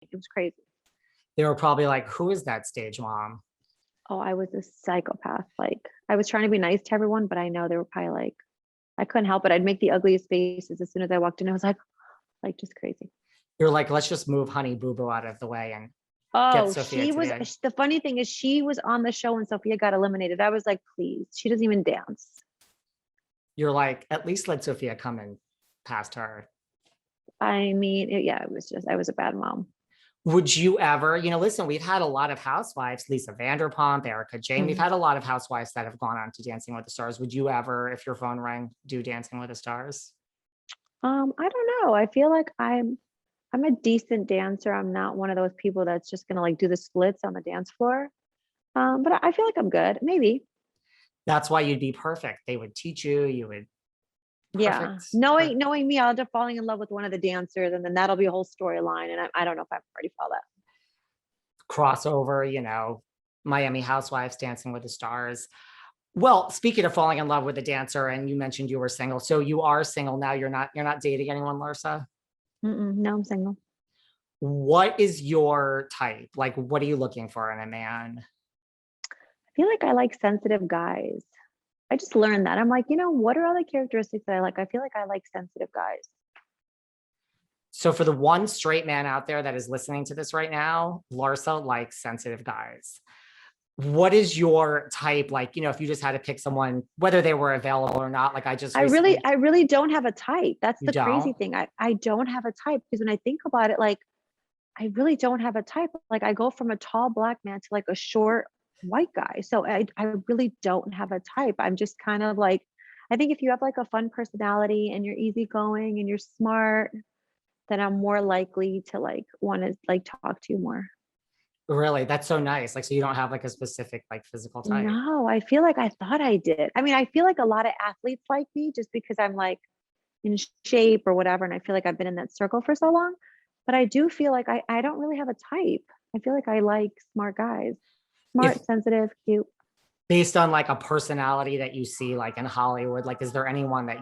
It was crazy. They were probably like, who is that stage mom? Oh, I was a psychopath. Like I was trying to be nice to everyone, but I know they were probably like, I couldn't help it. I'd make the ugliest faces as soon as I walked in. I was like just crazy. You're like, let's just move Honey Boo Boo out of the way and get Oh, Sophia she to was, the end. the funny thing is she was on the show and Sophia got eliminated. I was like, please, she doesn't even dance. You're like, at least let Sophia come in past her. I mean, yeah, it was just, I was a bad mom. Would you ever, listen, we've had a lot of housewives, Lisa Vanderpump, Erica Jane. We've Mhm. had a lot of housewives that have gone on to Dancing with the Stars. Would you ever, if your phone rang, do Dancing with the Stars? I don't know. I feel like I'm a decent dancer. I'm not one of those people that's just gonna like do the splits on the dance floor. But I feel like I'm good. Maybe. That's why you'd be perfect. They would teach you, you would Yeah. perfect. Knowing me, I'll end up falling in love with one of the dancers, and then that'll be a whole storyline. And I don't know if I'm ready for all that. Crossover, Miami Housewives, Dancing with the Stars. Well, speaking of falling in love with a dancer, and you mentioned you were single. So you are single now. You're not dating anyone, Larsa? No, I'm single. What is your type? Like, what are you looking for in a man? I feel like I like sensitive guys. I just learned that. I'm like, what are all the characteristics that I like? I feel like I like sensitive guys. So for the one straight man out there that is listening to this right now, Larsa likes sensitive guys. What is your type? Like, if you just had to pick someone, whether they were available or not, like I just recently, I really don't have a type. That's you the crazy don't? thing. I don't have a type because when I think about it, like I really don't have a type. Like I go from a tall black man to like a short white guy. So I really don't have a type. I'm just kind of like, I think if you have like a fun personality and you're easygoing and you're smart, then I'm more likely to like want to like talk to you more. Really? That's so nice. Like, so you don't have like a specific like physical type. No, I feel like I thought I did. I mean, I feel like a lot of athletes like me just because I'm like in shape or whatever. And I feel like I've been in that circle for so long. But I do feel like I don't really have a type. I feel like I like smart guys, If smart, sensitive, cute. based on like a personality that you see like in Hollywood, like is there anyone that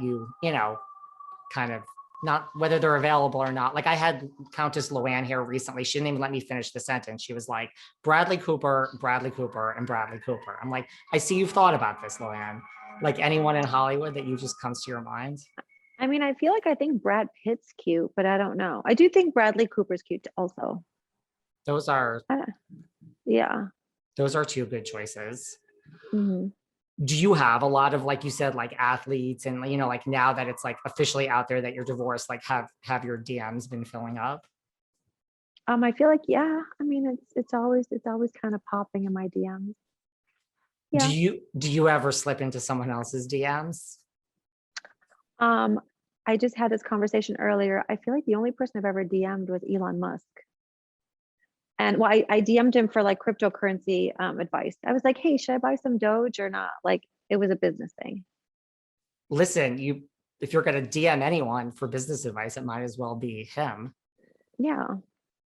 kind of not whether they're available or not? Like I had Countess Luann here recently. She didn't even let me finish the sentence. She was like, Bradley Cooper, Bradley Cooper, and Bradley Cooper. I'm like, I see you've thought about this, Luann. Like anyone in Hollywood that you just comes to your mind? I mean, I feel like I think Brad Pitt's cute, but I don't know. I do think Bradley Cooper's cute also. Those are Uh, yeah. those are two good choices. Mhm. Do you have a lot of, like you said, like athletes and like now that it's like officially out there that you're divorced, like have your DMs been filling up? I feel like yeah. I mean, it's always kind of popping in my DMs. Do Yeah. you do you ever slip into someone else's DMs? Um, I just had this conversation earlier. I feel like the only person I've ever DM'd was Elon Musk. And well, I DM'd him for like cryptocurrency advice. I was like, hey, should I buy some Doge or not? Like it was a business thing. Listen, if you're going to DM anyone for business advice, it might as well be him. Yeah.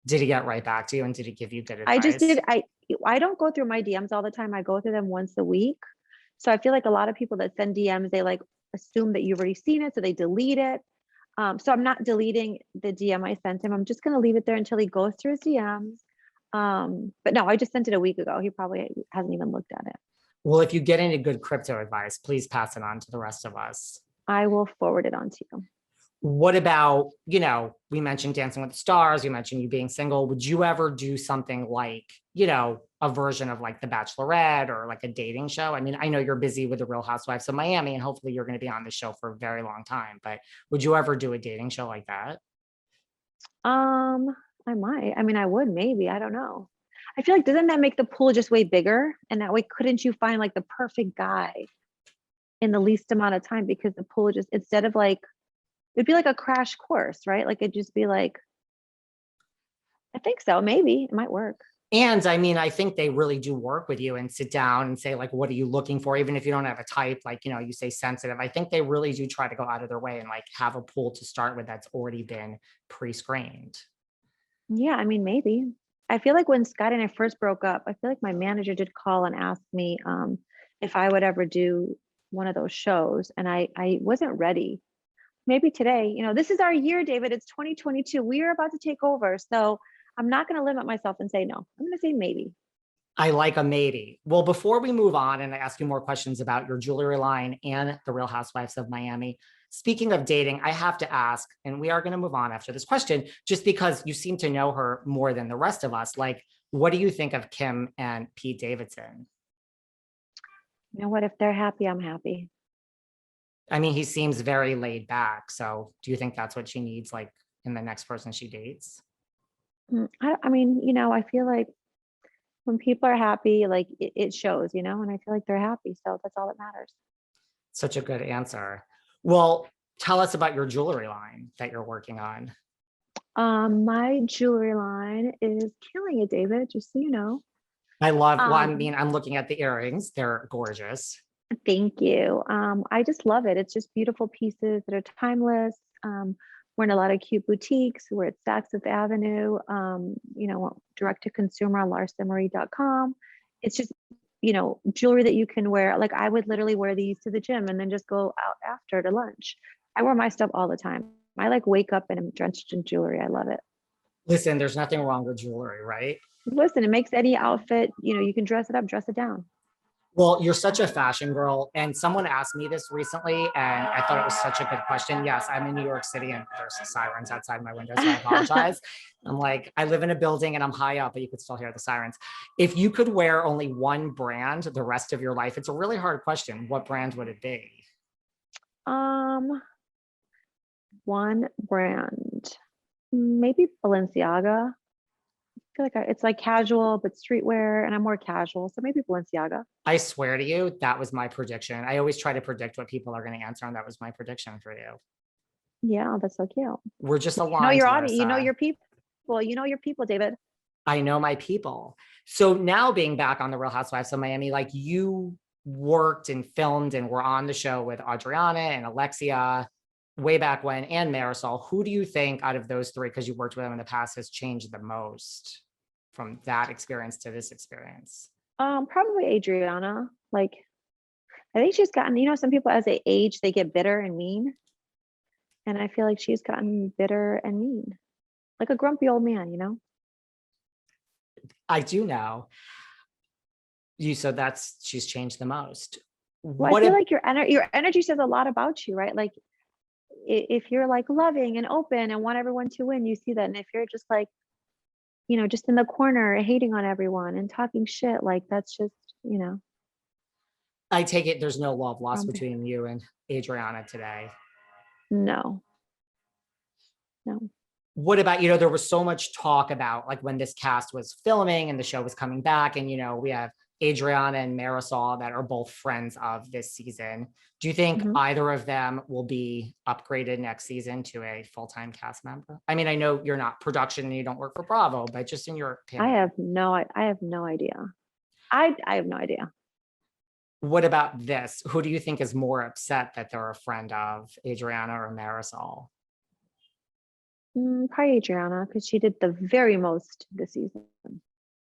Did he get right back to you and did he give you good I just did. advice? I don't go through my DMs all the time. I go through them once a week. So I feel like a lot of people that send DMs, they like assume that you've already seen it, so they delete it. So I'm not deleting the DM I sent him. I'm just gonna leave it there until he goes through his DMs. But no, I just sent it a week ago. He probably hasn't even looked at it. Well, if you get any good crypto advice, please pass it on to the rest of us. I will forward it on to you. What about, we mentioned Dancing with the Stars, you mentioned you being single. Would you ever do something like, a version of like The Bachelorette or like a dating show? I mean, I know you're busy with the Real Housewives of Miami and hopefully you're going to be on the show for a very long time, but would you ever do a dating show like that? Um, I might. I mean, I would maybe. I don't know. I feel like doesn't that make the pool just way bigger? And that way, couldn't you find like the perfect guy in the least amount of time? Because the pool just instead of like it'd be like a crash course, right? Like it'd just be like, I think so. Maybe it might work. And I mean, I think they really do work with you and sit down and say, like, what are you looking for? Even if you don't have a type, like, you say sensitive. I think they really do try to go out of their way and like have a pool to start with that's already been pre-screened. Yeah, I mean, maybe. I feel like when Scott and I first broke up, I feel like my manager did call and ask me if I would ever do one of those shows. And I wasn't ready. Maybe today, this is our year, David. It's 2022. We are about to take over. So I'm not going to limit myself and say no. I'm going to say maybe. I like a maybe. Well, before we move on and I ask you more questions about your jewelry line and the Real Housewives of Miami, speaking of dating, I have to ask, and we are going to move on after this question, just because you seem to know her more than the rest of us. Like, what do you think of Kim and Pete Davidson? You know what? If they're happy, I'm happy. I mean, he seems very laid back. So do you think that's what she needs, like in the next person she dates? I mean, I feel like when people are happy, like it shows, and I feel like they're happy. So that's all that matters. Such a good answer. Well, tell us about your jewelry line that you're working on. My jewelry line is killing it, David, just so you know. I love, well, I Um, mean, I'm looking at the earrings. They're gorgeous. Thank you. I just love it. It's just beautiful pieces that are timeless. We're in a lot of cute boutiques. We're at Saks Fifth Avenue, direct to consumer on larsamarie.com. It's just, jewelry that you can wear. Like I would literally wear these to the gym and then just go out after to lunch. I wear my stuff all the time. I like wake up and I'm drenched in jewelry. I love it. Listen, there's nothing wrong with jewelry, right? Listen, it makes any outfit, you can dress it up, dress it down. Well, you're such a fashion girl. And someone asked me this recently, and I thought it was such a good question. Yes, I'm in New York City and there's sirens outside my window, so I apologize. I'm like, I live in a building and I'm high up, but you could still hear the sirens. If you could wear only one brand the rest of your life, it's a really hard question. What brand would it be? Um, One brand, maybe Balenciaga. I feel like it's like casual but streetwear, and I'm more casual, so maybe Balenciaga. I swear to you, that was my prediction. I always try to predict what people are going to answer, and that was my prediction for you. Yeah, that's so cute. We're just You know aligned, your audience. You know Larsa. your people. You know your people, David. I know my people. So now being back on the Real Housewives of Miami, like you worked and filmed and were on the show with Adriana and Alexia way back when, and Marysol. Who do you think out of those three, because you worked with them in the past, has changed the most from that experience to this experience? Probably Adriana. Like, I think she's gotten. Some people as they age, they get bitter and mean, and I feel like she's gotten bitter and mean, like a grumpy old man. I do know you, so she's changed the most. Well, I What feel if like your energy says a lot about you, right? Like if you're like loving and open and want everyone to win, you see that. And if you're just like, just in the corner hating on everyone and talking shit, like that's just, I take it there's no love lost grumpy. between you and Adriana today? No, no. What about, there was so much talk about like when this cast was filming and the show was coming back, and we have Adriana and Marysol that are both friends of this season. Do you think Mhm. either of them will be upgraded next season to a full-time cast member? I mean, I know you're not production and you don't work for Bravo, but just in your opinion. I have no idea. I have no idea. What about this? Who do you think is more upset that they're a friend of, Adriana or Marysol? Probably Adriana, because she did the very most this season.